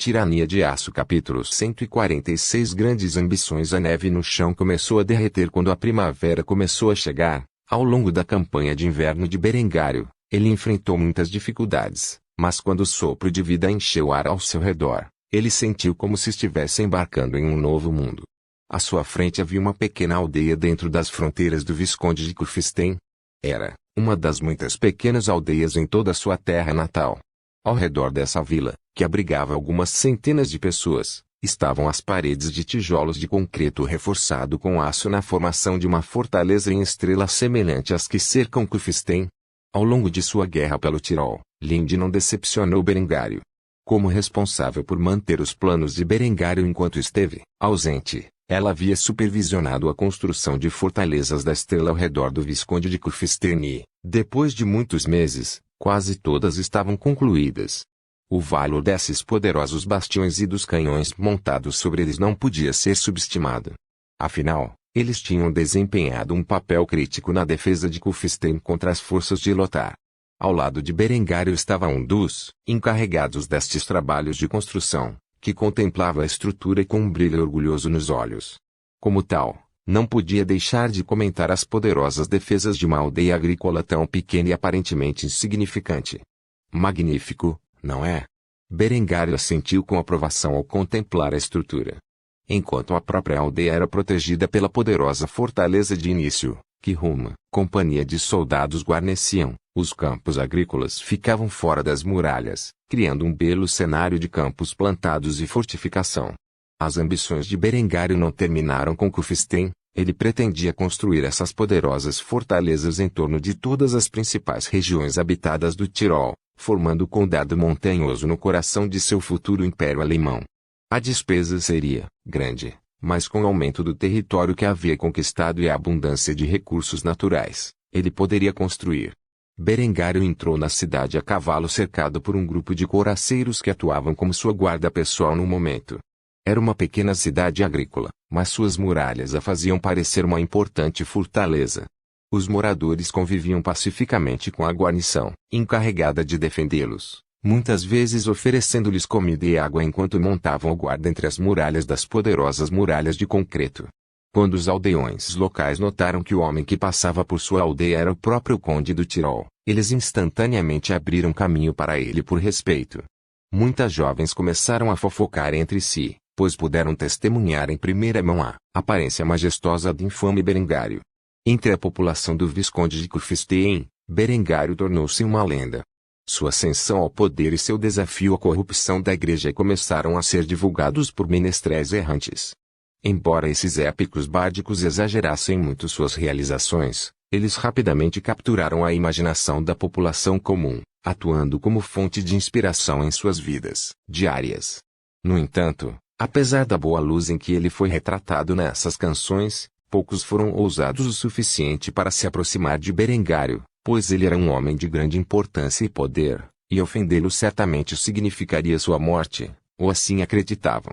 Tirania de Aço capítulo 146 Grandes ambições. A neve no chão começou a derreter quando a primavera começou a chegar. Ao longo da campanha de inverno de Berengário, ele enfrentou muitas dificuldades, mas quando o sopro de vida encheu o ar ao seu redor, ele sentiu como se estivesse embarcando em um novo mundo. À sua frente havia uma pequena aldeia dentro das fronteiras do Visconde de Curfisten. Era uma das muitas pequenas aldeias em toda a sua terra natal. Ao redor dessa vila, que abrigava algumas centenas de pessoas, estavam as paredes de tijolos de concreto reforçado com aço na formação de uma fortaleza em estrela semelhante às que cercam Curfisten. Ao longo de sua guerra pelo Tirol, Linde não decepcionou Berengário. Como responsável por manter os planos de Berengário enquanto esteve ausente, ela havia supervisionado a construção de fortalezas da estrela ao redor do Visconde de Curfisten e, depois de muitos meses, quase todas estavam concluídas. O valor desses poderosos bastiões e dos canhões montados sobre eles não podia ser subestimado. Afinal, eles tinham desempenhado um papel crítico na defesa de Curfisten contra as forças de Lothar. Ao lado de Berengário estava um dos encarregados destes trabalhos de construção, que contemplava a estrutura com um brilho orgulhoso nos olhos. Como tal, não podia deixar de comentar as poderosas defesas de uma aldeia agrícola tão pequena e aparentemente insignificante. Magnífico, não é? Berengário assentiu com aprovação ao contemplar a estrutura. Enquanto a própria aldeia era protegida pela poderosa fortaleza de início, que uma companhia de soldados guarneciam, os campos agrícolas ficavam fora das muralhas, criando um belo cenário de campos plantados e fortificação. As ambições de Berengário não terminaram com Curfisten. Ele pretendia construir essas poderosas fortalezas em torno de todas as principais regiões habitadas do Tirol, formando o condado montanhoso no coração de seu futuro império alemão. A despesa seria grande, mas com o aumento do território que havia conquistado e a abundância de recursos naturais, ele poderia construir. Berengário entrou na cidade a cavalo cercado por um grupo de coraceiros que atuavam como sua guarda pessoal no momento. Era uma pequena cidade agrícola, mas suas muralhas a faziam parecer uma importante fortaleza. Os moradores conviviam pacificamente com a guarnição, encarregada de defendê-los, muitas vezes oferecendo-lhes comida e água enquanto montavam a guarda entre as muralhas das poderosas muralhas de concreto. Quando os aldeões locais notaram que o homem que passava por sua aldeia era o próprio conde do Tirol, eles instantaneamente abriram caminho para ele por respeito. Muitas jovens começaram a fofocar entre si, pois puderam testemunhar em primeira mão a aparência majestosa do infame Berengário. Entre a população do Visconde de Curfisten, Berengário tornou-se uma lenda. Sua ascensão ao poder e seu desafio à corrupção da igreja começaram a ser divulgados por menestréis errantes. Embora esses épicos bárdicos exagerassem muito suas realizações, eles rapidamente capturaram a imaginação da população comum, atuando como fonte de inspiração em suas vidas diárias. No entanto, apesar da boa luz em que ele foi retratado nessas canções, poucos foram ousados o suficiente para se aproximar de Berengário, pois ele era um homem de grande importância e poder, e ofendê-lo certamente significaria sua morte, ou assim acreditavam.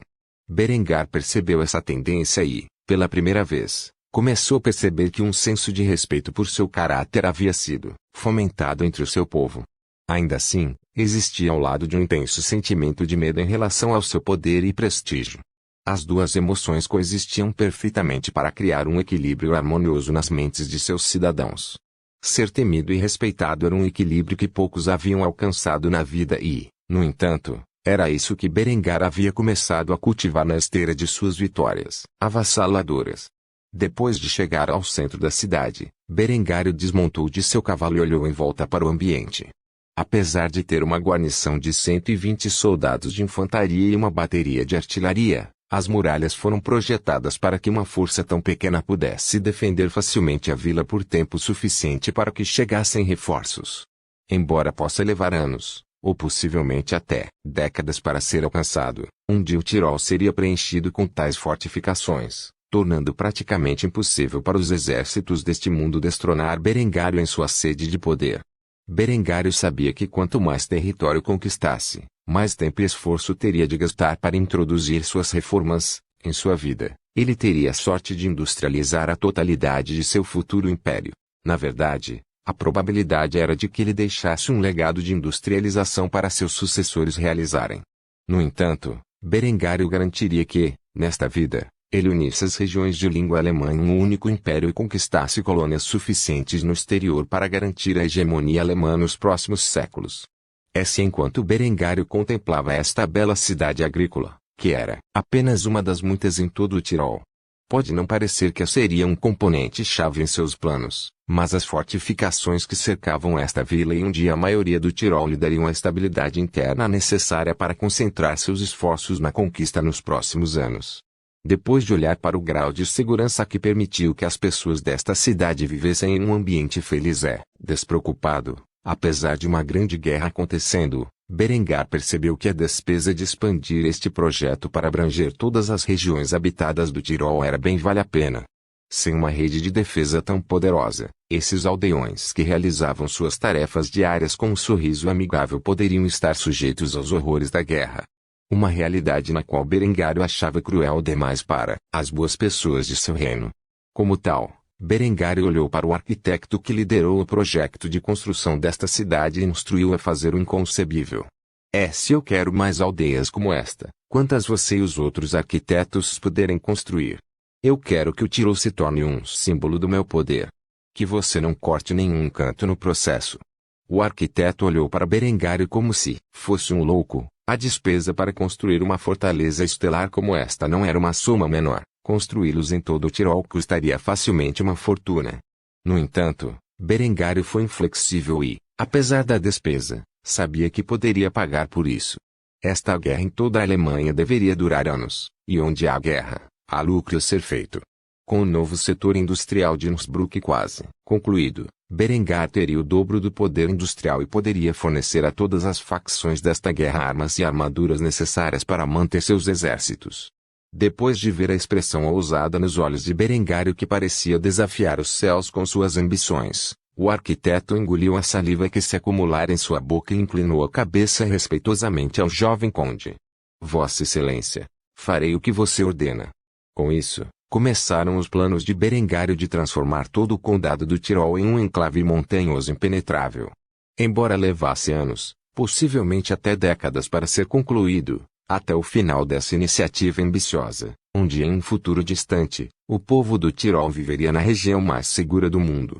Berengar percebeu essa tendência e, pela primeira vez, começou a perceber que um senso de respeito por seu caráter havia sido fomentado entre o seu povo. Ainda assim, existia ao lado de um intenso sentimento de medo em relação ao seu poder e prestígio. As duas emoções coexistiam perfeitamente para criar um equilíbrio harmonioso nas mentes de seus cidadãos. Ser temido e respeitado era um equilíbrio que poucos haviam alcançado na vida e, no entanto, era isso que Berengar havia começado a cultivar na esteira de suas vitórias avassaladoras. Depois de chegar ao centro da cidade, Berengário desmontou de seu cavalo e olhou em volta para o ambiente. Apesar de ter uma guarnição de 120 soldados de infantaria e uma bateria de artilharia, as muralhas foram projetadas para que uma força tão pequena pudesse defender facilmente a vila por tempo suficiente para que chegassem reforços. Embora possa levar anos, ou possivelmente até décadas para ser alcançado, um dia o Tirol seria preenchido com tais fortificações, tornando praticamente impossível para os exércitos deste mundo destronar Berengário em sua sede de poder. Berengário sabia que quanto mais território conquistasse, mais tempo e esforço teria de gastar para introduzir suas reformas em sua vida. Ele teria a sorte de industrializar a totalidade de seu futuro império. Na verdade, a probabilidade era de que ele deixasse um legado de industrialização para seus sucessores realizarem. No entanto, Berengário garantiria que, nesta vida, ele unisse as regiões de língua alemã em um único império e conquistasse colônias suficientes no exterior para garantir a hegemonia alemã nos próximos séculos. Enquanto Berengário contemplava esta bela cidade agrícola, que era apenas uma das muitas em todo o Tirol. Pode não parecer que seria um componente-chave em seus planos, mas as fortificações que cercavam esta vila e um dia a maioria do Tirol lhe dariam a estabilidade interna necessária para concentrar seus esforços na conquista nos próximos anos. Depois de olhar para o grau de segurança que permitiu que as pessoas desta cidade vivessem em um ambiente feliz e despreocupado, apesar de uma grande guerra acontecendo, Berengar percebeu que a despesa de expandir este projeto para abranger todas as regiões habitadas do Tirol era bem vale a pena. Sem uma rede de defesa tão poderosa, esses aldeões que realizavam suas tarefas diárias com um sorriso amigável poderiam estar sujeitos aos horrores da guerra. Uma realidade na qual Berengário achava cruel demais para as boas pessoas de seu reino. Como tal, Berengário olhou para o arquiteto que liderou o projeto de construção desta cidade e instruiu a fazer o inconcebível. Se eu quero mais aldeias como esta, quantas você e os outros arquitetos puderem construir. Eu quero que o Tirol se torne um símbolo do meu poder. Que você não corte nenhum canto no processo. O arquiteto olhou para Berengário como se fosse um louco. A despesa para construir uma fortaleza estelar como esta não era uma soma menor. Construí-los em todo o Tirol custaria facilmente uma fortuna. No entanto, Berengário foi inflexível e, apesar da despesa, sabia que poderia pagar por isso. Esta guerra em toda a Alemanha deveria durar anos, e onde há guerra, há lucro a ser feito. Com o novo setor industrial de Innsbruck quase concluído, Berengar teria o dobro do poder industrial e poderia fornecer a todas as facções desta guerra armas e armaduras necessárias para manter seus exércitos. Depois de ver a expressão ousada nos olhos de Berengário que parecia desafiar os céus com suas ambições, o arquiteto engoliu a saliva que se acumulara em sua boca e inclinou a cabeça respeitosamente ao jovem conde. Vossa Excelência, farei o que você ordena. Com isso, começaram os planos de Berengário de transformar todo o condado do Tirol em um enclave montanhoso impenetrável. Embora levasse anos, possivelmente até décadas para ser concluído, até o final dessa iniciativa ambiciosa, um dia em um futuro distante, o povo do Tirol viveria na região mais segura do mundo.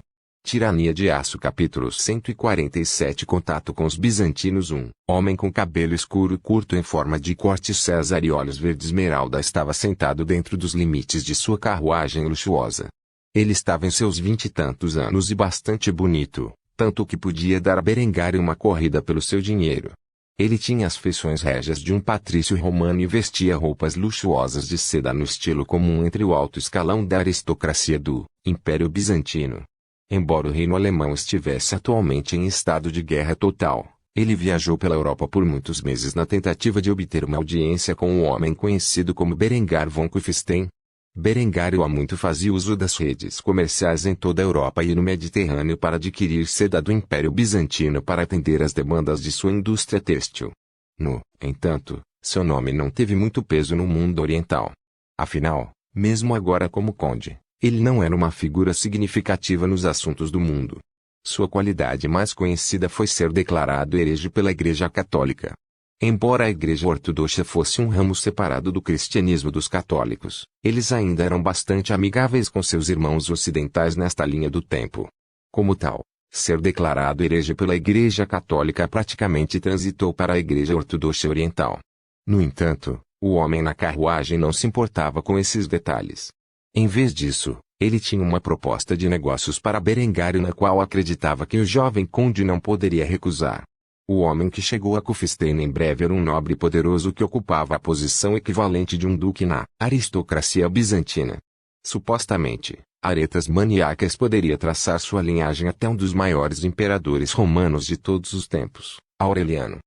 Tirania de Aço capítulo 147 Contato com os bizantinos. Um homem com cabelo escuro curto em forma de corte César e olhos verde esmeralda estava sentado dentro dos limites de sua carruagem luxuosa. Ele estava em seus 20 e tantos anos e bastante bonito, tanto que podia dar a Berengário uma corrida pelo seu dinheiro. Ele tinha as feições régias de um patrício romano e vestia roupas luxuosas de seda no estilo comum entre o alto escalão da aristocracia do Império Bizantino. Embora o reino alemão estivesse atualmente em estado de guerra total, ele viajou pela Europa por muitos meses na tentativa de obter uma audiência com um homem conhecido como Berengar von Kufstein. Berengário há muito fazia uso das redes comerciais em toda a Europa e no Mediterrâneo para adquirir seda do Império Bizantino para atender às demandas de sua indústria têxtil. No entanto, seu nome não teve muito peso no mundo oriental. Afinal, mesmo agora como conde, ele não era uma figura significativa nos assuntos do mundo. Sua qualidade mais conhecida foi ser declarado herege pela Igreja Católica. Embora a Igreja Ortodoxa fosse um ramo separado do cristianismo dos católicos, eles ainda eram bastante amigáveis com seus irmãos ocidentais nesta linha do tempo. Como tal, ser declarado herege pela Igreja Católica praticamente transitou para a Igreja Ortodoxa Oriental. No entanto, o homem na carruagem não se importava com esses detalhes. Em vez disso, ele tinha uma proposta de negócios para Berengário na qual acreditava que o jovem conde não poderia recusar. O homem que chegou a Kufstein em breve era um nobre poderoso que ocupava a posição equivalente de um duque na aristocracia bizantina. Supostamente, Aretas Maniacas poderia traçar sua linhagem até um dos maiores imperadores romanos de todos os tempos, Aureliano.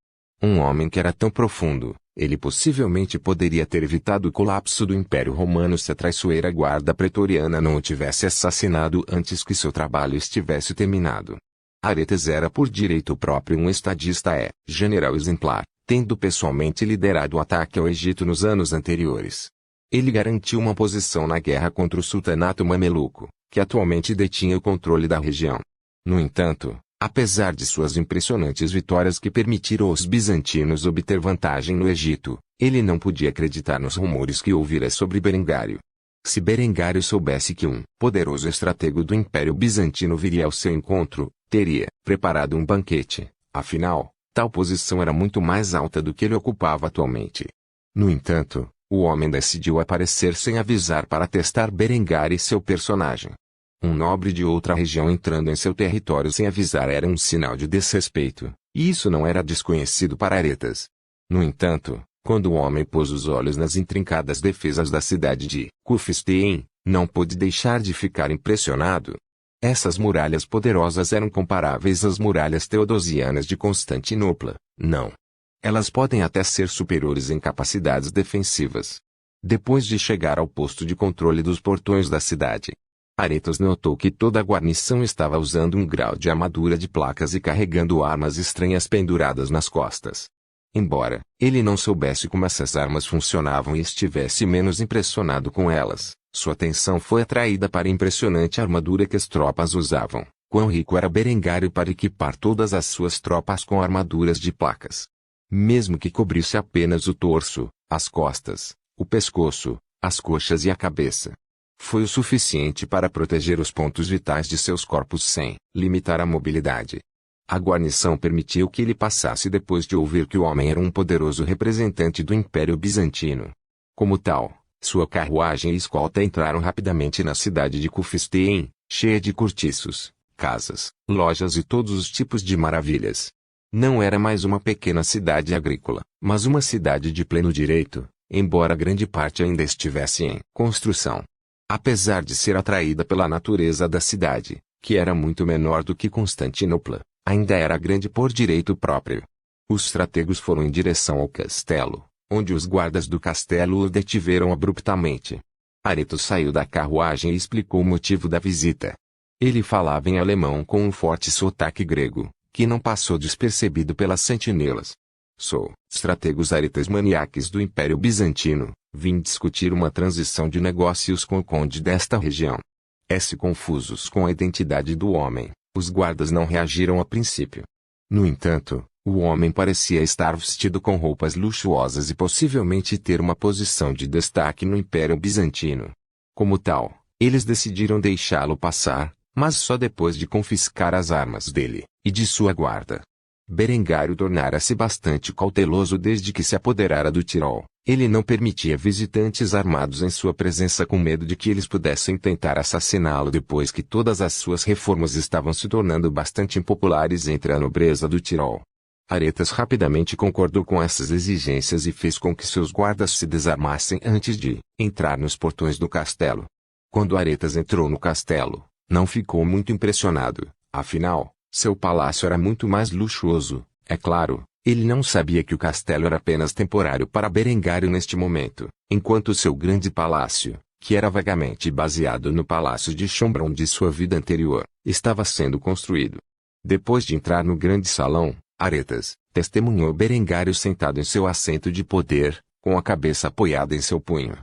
Um homem que era tão profundo, ele possivelmente poderia ter evitado o colapso do Império Romano se a traiçoeira guarda pretoriana não o tivesse assassinado antes que seu trabalho estivesse terminado. Aretas era por direito próprio um estadista general exemplar, tendo pessoalmente liderado o ataque ao Egito nos anos anteriores. Ele garantiu uma posição na guerra contra o sultanato mameluco, que atualmente detinha o controle da região. No entanto, Apesar de suas impressionantes vitórias que permitiram aos bizantinos obter vantagem no Egito, ele não podia acreditar nos rumores que ouvira sobre Berengário. Se Berengário soubesse que um poderoso estratego do Império Bizantino viria ao seu encontro, teria preparado um banquete. Afinal, tal posição era muito mais alta do que ele ocupava atualmente. No entanto, o homem decidiu aparecer sem avisar para testar Berengário e seu personagem. Um nobre de outra região entrando em seu território sem avisar era um sinal de desrespeito, e isso não era desconhecido para Aretas. No entanto, quando o homem pôs os olhos nas intrincadas defesas da cidade de Cufistém, não pôde deixar de ficar impressionado. Essas muralhas poderosas eram comparáveis às muralhas teodosianas de Constantinopla, não. Elas podem até ser superiores em capacidades defensivas. Depois de chegar ao posto de controle dos portões da cidade, Aretas notou que toda a guarnição estava usando um grau de armadura de placas e carregando armas estranhas penduradas nas costas. Embora ele não soubesse como essas armas funcionavam e estivesse menos impressionado com elas, sua atenção foi atraída para a impressionante armadura que as tropas usavam. Quão rico era Berengário para equipar todas as suas tropas com armaduras de placas. Mesmo que cobrisse apenas o torso, as costas, o pescoço, as coxas e a cabeça. Foi o suficiente para proteger os pontos vitais de seus corpos sem limitar a mobilidade. A guarnição permitiu que ele passasse depois de ouvir que o homem era um poderoso representante do Império Bizantino. Como tal, sua carruagem e escolta entraram rapidamente na cidade de Cufistém, cheia de cortiços, casas, lojas e todos os tipos de maravilhas. Não era mais uma pequena cidade agrícola, mas uma cidade de pleno direito, embora grande parte ainda estivesse em construção. Apesar de ser atraída pela natureza da cidade, que era muito menor do que Constantinopla, ainda era grande por direito próprio. Os strategos foram em direção ao castelo, onde os guardas do castelo o detiveram abruptamente. Aretas saiu da carruagem e explicou o motivo da visita. Ele falava em alemão com um forte sotaque grego, que não passou despercebido pelas sentinelas. Sou strategos Aretas Maniaques do Império Bizantino. Vim discutir uma transição de negócios com o conde desta região. Confusos com a identidade do homem, os guardas não reagiram a princípio. No entanto, o homem parecia estar vestido com roupas luxuosas e possivelmente ter uma posição de destaque no Império Bizantino. Como tal, eles decidiram deixá-lo passar, mas só depois de confiscar as armas dele e de sua guarda. Berengário tornara-se bastante cauteloso desde que se apoderara do Tirol. Ele não permitia visitantes armados em sua presença com medo de que eles pudessem tentar assassiná-lo depois que todas as suas reformas estavam se tornando bastante impopulares entre a nobreza do Tirol. Aretas rapidamente concordou com essas exigências e fez com que seus guardas se desarmassem antes de entrar nos portões do castelo. Quando Aretas entrou no castelo, não ficou muito impressionado, afinal, seu palácio era muito mais luxuoso, é claro. Ele não sabia que o castelo era apenas temporário para Berengário neste momento, enquanto seu grande palácio, que era vagamente baseado no palácio de Schönbrunn de sua vida anterior, estava sendo construído. Depois de entrar no grande salão, Aretas testemunhou Berengário sentado em seu assento de poder, com a cabeça apoiada em seu punho.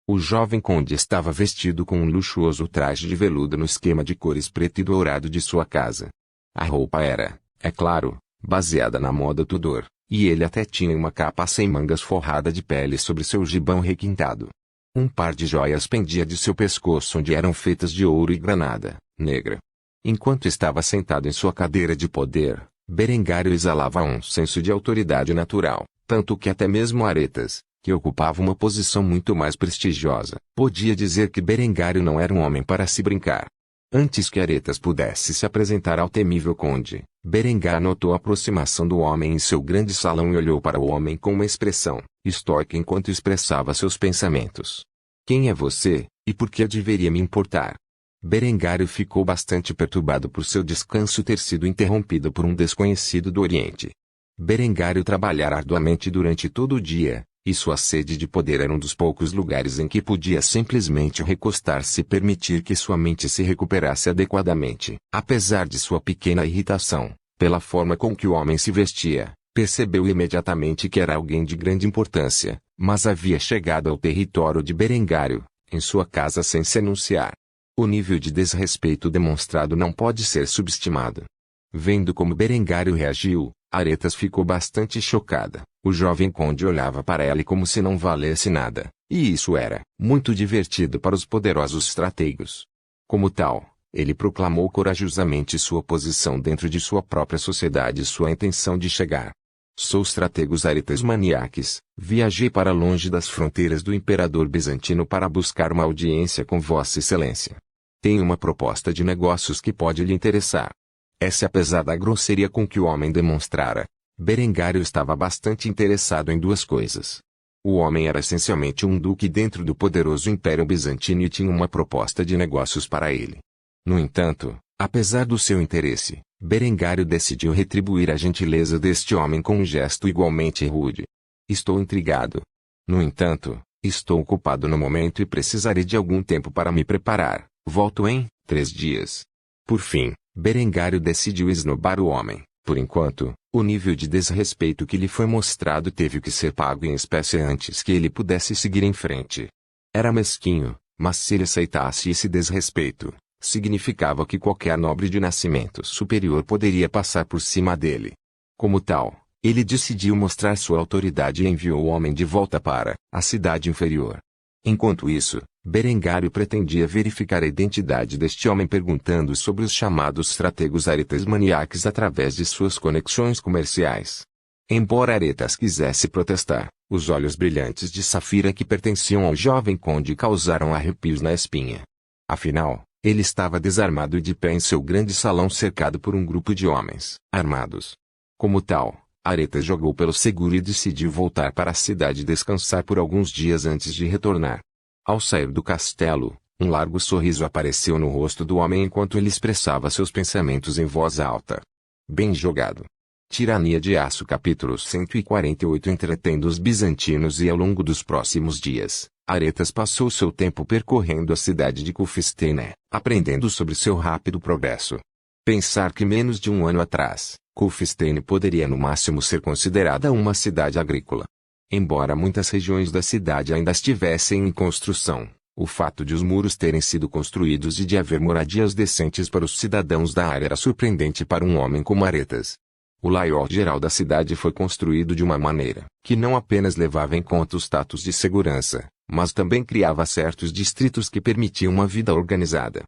O jovem conde estava vestido com um luxuoso traje de veludo no esquema de cores preto e dourado de sua casa. A roupa era, é claro, baseada na moda Tudor, e ele até tinha uma capa sem mangas forrada de pele sobre seu gibão requintado. Um par de joias pendia de seu pescoço onde eram feitas de ouro e granada negra. Enquanto estava sentado em sua cadeira de poder, Berengário exalava um senso de autoridade natural, tanto que até mesmo Aretas, que ocupava uma posição muito mais prestigiosa, podia dizer que Berengário não era um homem para se brincar. Antes que Aretas pudesse se apresentar ao temível conde, Berengar notou a aproximação do homem em seu grande salão e olhou para o homem com uma expressão estoica enquanto expressava seus pensamentos. Quem é você, e por que eu deveria me importar? Berengário ficou bastante perturbado por seu descanso ter sido interrompido por um desconhecido do Oriente. Berengário trabalhara arduamente durante todo o dia, e sua sede de poder era um dos poucos lugares em que podia simplesmente recostar-se e permitir que sua mente se recuperasse adequadamente. Apesar de sua pequena irritação, pela forma com que o homem se vestia, percebeu imediatamente que era alguém de grande importância, mas havia chegado ao território de Berengário, em sua casa sem se anunciar. O nível de desrespeito demonstrado não pode ser subestimado. Vendo como Berengário reagiu, Aretas ficou bastante chocada. O jovem conde olhava para ela como se não valesse nada, e isso era muito divertido para os poderosos estrategos. Como tal, ele proclamou corajosamente sua posição dentro de sua própria sociedade e sua intenção de chegar. Sou Stratégos Aretas Maniaques, viajei para longe das fronteiras do imperador bizantino para buscar uma audiência com Vossa Excelência. Tenho uma proposta de negócios que pode lhe interessar. Essa, apesar da grosseria com que o homem demonstrara, Berengário estava bastante interessado em duas coisas. O homem era essencialmente um duque dentro do poderoso Império Bizantino e tinha uma proposta de negócios para ele. No entanto, apesar do seu interesse, Berengário decidiu retribuir a gentileza deste homem com um gesto igualmente rude. Estou intrigado. No entanto, estou ocupado no momento e precisarei de algum tempo para me preparar. Volto em 3 dias. Por fim, Berengário decidiu esnobar o homem. Por enquanto, o nível de desrespeito que lhe foi mostrado teve que ser pago em espécie antes que ele pudesse seguir em frente. Era mesquinho, mas se ele aceitasse esse desrespeito, significava que qualquer nobre de nascimento superior poderia passar por cima dele. Como tal, ele decidiu mostrar sua autoridade e enviou o homem de volta para a cidade inferior. Enquanto isso, Berengário pretendia verificar a identidade deste homem perguntando sobre os chamados Stratégos Aretas Maniaques através de suas conexões comerciais. Embora Aretas quisesse protestar, os olhos brilhantes de Safira que pertenciam ao jovem conde causaram arrepios na espinha. Afinal, ele estava desarmado e de pé em seu grande salão cercado por um grupo de homens armados. Como tal, Aretas jogou pelo seguro e decidiu voltar para a cidade descansar por alguns dias antes de retornar. Ao sair do castelo, um largo sorriso apareceu no rosto do homem enquanto ele expressava seus pensamentos em voz alta. Bem jogado. Tirania de Aço capítulo 148 Entretendo os bizantinos. E ao longo dos próximos dias, Aretas passou seu tempo percorrendo a cidade de Cufistene, aprendendo sobre seu rápido progresso. Pensar que menos de um ano atrás, Cufistene poderia no máximo ser considerada uma cidade agrícola. Embora muitas regiões da cidade ainda estivessem em construção, o fato de os muros terem sido construídos e de haver moradias decentes para os cidadãos da área era surpreendente para um homem como Aretas. O layout geral da cidade foi construído de uma maneira que não apenas levava em conta o status de segurança, mas também criava certos distritos que permitiam uma vida organizada.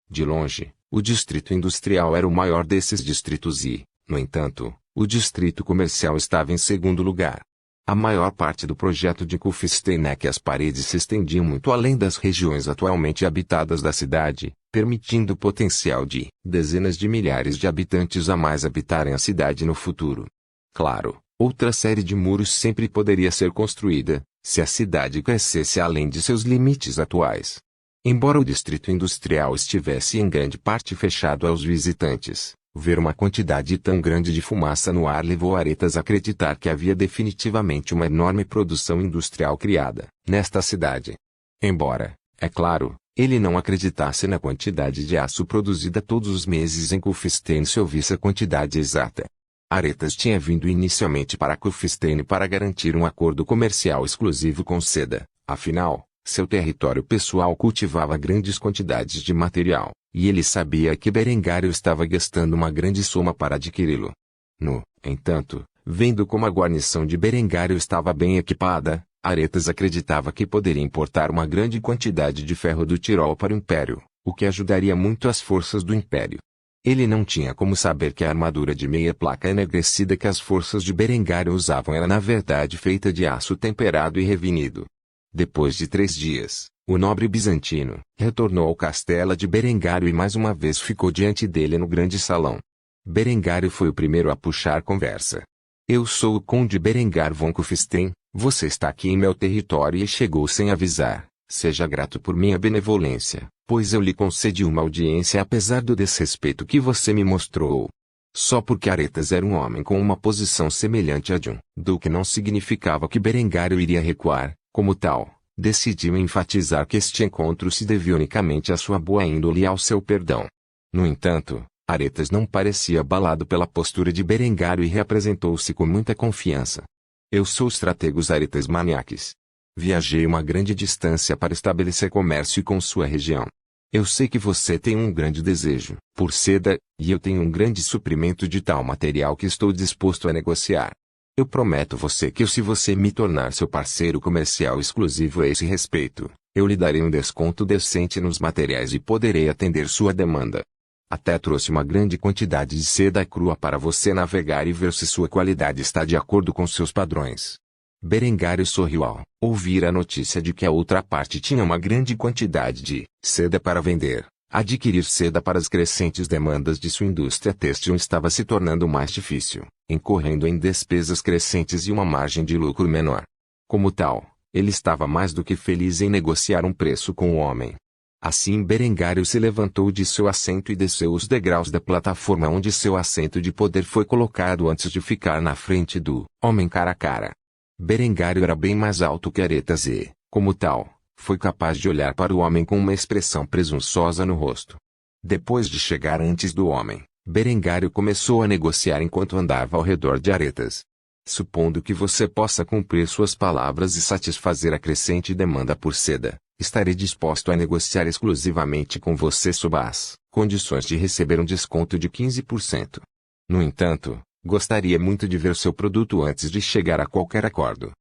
De longe, o distrito industrial era o maior desses distritos e, no entanto, o distrito comercial estava em segundo lugar. A maior parte do projeto de Cufistene é que as paredes se estendiam muito além das regiões atualmente habitadas da cidade, permitindo o potencial de dezenas de milhares de habitantes a mais habitarem a cidade no futuro. Claro, outra série de muros sempre poderia ser construída, se a cidade crescesse além de seus limites atuais. Embora o distrito industrial estivesse em grande parte fechado aos visitantes, ver uma quantidade tão grande de fumaça no ar levou Aretas a acreditar que havia definitivamente uma enorme produção industrial criada nesta cidade. Embora, é claro, ele não acreditasse na quantidade de aço produzida todos os meses em Cufistene se ouvisse a quantidade exata. Aretas tinha vindo inicialmente para Cufistene para garantir um acordo comercial exclusivo com Seda, afinal, seu território pessoal cultivava grandes quantidades de material, e ele sabia que Berengário estava gastando uma grande soma para adquiri-lo. No entanto, vendo como a guarnição de Berengário estava bem equipada, Aretas acreditava que poderia importar uma grande quantidade de ferro do Tirol para o Império, o que ajudaria muito as forças do Império. Ele não tinha como saber que a armadura de meia placa enegrecida que as forças de Berengário usavam era na verdade feita de aço temperado e revinido. Depois de 3 dias, o nobre bizantino retornou ao castelo de Berengário e mais uma vez ficou diante dele no grande salão. Berengário foi o primeiro a puxar conversa. Eu sou o conde Berengar von Cufistene, você está aqui em meu território e chegou sem avisar. Seja grato por minha benevolência, pois eu lhe concedi uma audiência apesar do desrespeito que você me mostrou. Só porque Aretas era um homem com uma posição semelhante à de um duque não significava que Berengário iria recuar. Como tal, decidiu enfatizar que este encontro se devia unicamente à sua boa índole e ao seu perdão. No entanto, Aretas não parecia abalado pela postura de Berengário e reapresentou-se com muita confiança. Eu sou Stratégos Aretas Maniaques. Viajei uma grande distância para estabelecer comércio com sua região. Eu sei que você tem um grande desejo por seda, e eu tenho um grande suprimento de tal material que estou disposto a negociar. Eu prometo você que se você me tornar seu parceiro comercial exclusivo a esse respeito, eu lhe darei um desconto decente nos materiais e poderei atender sua demanda. Até trouxe uma grande quantidade de seda crua para você navegar e ver se sua qualidade está de acordo com seus padrões. Berengário sorriu ao ouvir a notícia de que a outra parte tinha uma grande quantidade de seda para vender. Adquirir seda para as crescentes demandas de sua indústria têxtil estava se tornando mais difícil, incorrendo em despesas crescentes e uma margem de lucro menor. Como tal, ele estava mais do que feliz em negociar um preço com o homem. Assim Berengário se levantou de seu assento e desceu os degraus da plataforma onde seu assento de poder foi colocado antes de ficar na frente do homem cara a cara. Berengário era bem mais alto que Aretas e, como tal, foi capaz de olhar para o homem com uma expressão presunçosa no rosto. Depois de chegar antes do homem, Berengário começou a negociar enquanto andava ao redor de Aretas. Supondo que você possa cumprir suas palavras e satisfazer a crescente demanda por seda, estarei disposto a negociar exclusivamente com você sob as condições de receber um desconto de 15%. No entanto, gostaria muito de ver seu produto antes de chegar a qualquer acordo.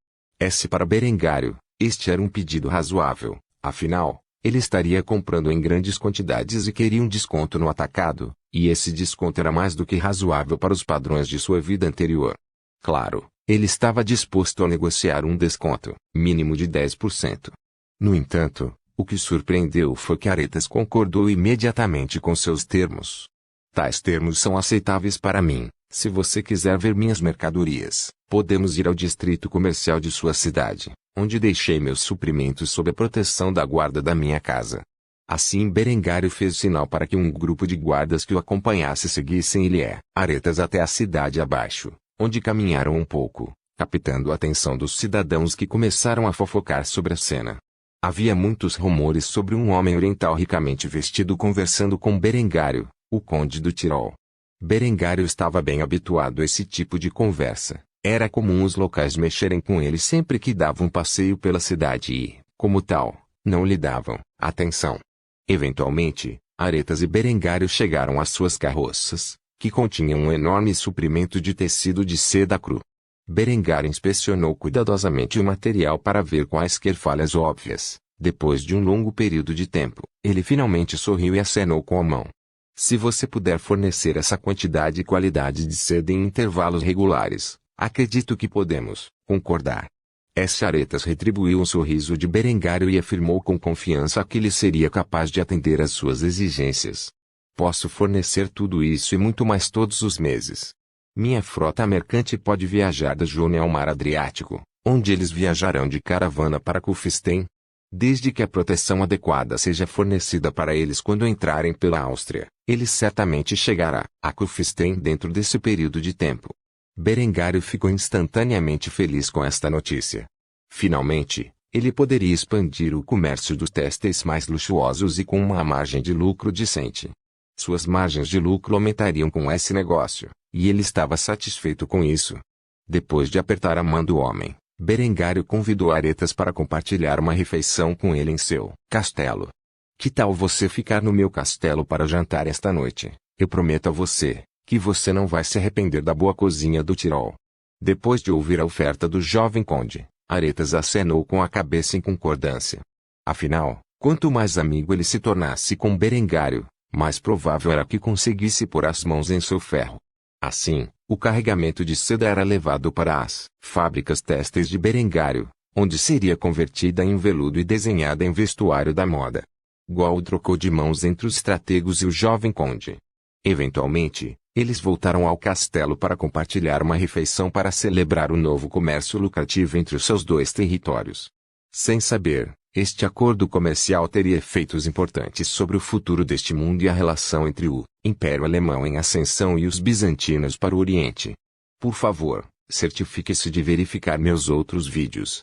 Para Berengário, este era um pedido razoável, afinal, ele estaria comprando em grandes quantidades e queria um desconto no atacado, e esse desconto era mais do que razoável para os padrões de sua vida anterior. Claro, ele estava disposto a negociar um desconto mínimo de 10%. No entanto, o que surpreendeu foi que Aretas concordou imediatamente com seus termos. Tais termos são aceitáveis para mim. Se você quiser ver minhas mercadorias, podemos ir ao distrito comercial de sua cidade, onde deixei meus suprimentos sob a proteção da guarda da minha casa. Assim Berengário fez sinal para que um grupo de guardas que o acompanhasse seguissem Aretas até a cidade abaixo, onde caminharam um pouco, captando a atenção dos cidadãos que começaram a fofocar sobre a cena. Havia muitos rumores sobre um homem oriental ricamente vestido conversando com Berengário, o conde do Tirol. Berengário estava bem habituado a esse tipo de conversa. Era comum os locais mexerem com ele sempre que dava um passeio pela cidade e, como tal, não lhe davam atenção. Eventualmente, Aretas e Berengário chegaram às suas carroças, que continham um enorme suprimento de tecido de seda cru. Berengário inspecionou cuidadosamente o material para ver quaisquer falhas óbvias. Depois de um longo período de tempo, ele finalmente sorriu e acenou com a mão. Se você puder fornecer essa quantidade e qualidade de seda em intervalos regulares, acredito que podemos concordar. Aretas retribuiu um sorriso de Berengário e afirmou com confiança que ele seria capaz de atender às suas exigências. Posso fornecer tudo isso e muito mais todos os meses. Minha frota mercante pode viajar da Jônia ao Mar Adriático, onde eles viajarão de caravana para Kufstein. Desde que a proteção adequada seja fornecida para eles quando entrarem pela Áustria, ele certamente chegará a Kufstein dentro desse período de tempo. Berengário ficou instantaneamente feliz com esta notícia. Finalmente, ele poderia expandir o comércio dos têxteis mais luxuosos e com uma margem de lucro decente. Suas margens de lucro aumentariam com esse negócio, e ele estava satisfeito com isso. Depois de apertar a mão do homem, Berengário convidou Aretas para compartilhar uma refeição com ele em seu castelo. Que tal você ficar no meu castelo para jantar esta noite? Eu prometo a você que você não vai se arrepender da boa cozinha do Tirol. Depois de ouvir a oferta do jovem conde, Aretas acenou com a cabeça em concordância. Afinal, quanto mais amigo ele se tornasse com Berengário, mais provável era que conseguisse pôr as mãos em seu ferro. Assim, o carregamento de seda era levado para as fábricas têxteis de Berengário, onde seria convertida em veludo e desenhada em vestuário da moda. Gual trocou de mãos entre os estrategos e o jovem conde. Eventualmente, eles voltaram ao castelo para compartilhar uma refeição para celebrar o novo comércio lucrativo entre os seus dois territórios. Sem saber, este acordo comercial teria efeitos importantes sobre o futuro deste mundo e a relação entre o Império Alemão em ascensão e os bizantinos para o Oriente. Por favor, certifique-se de verificar meus outros vídeos.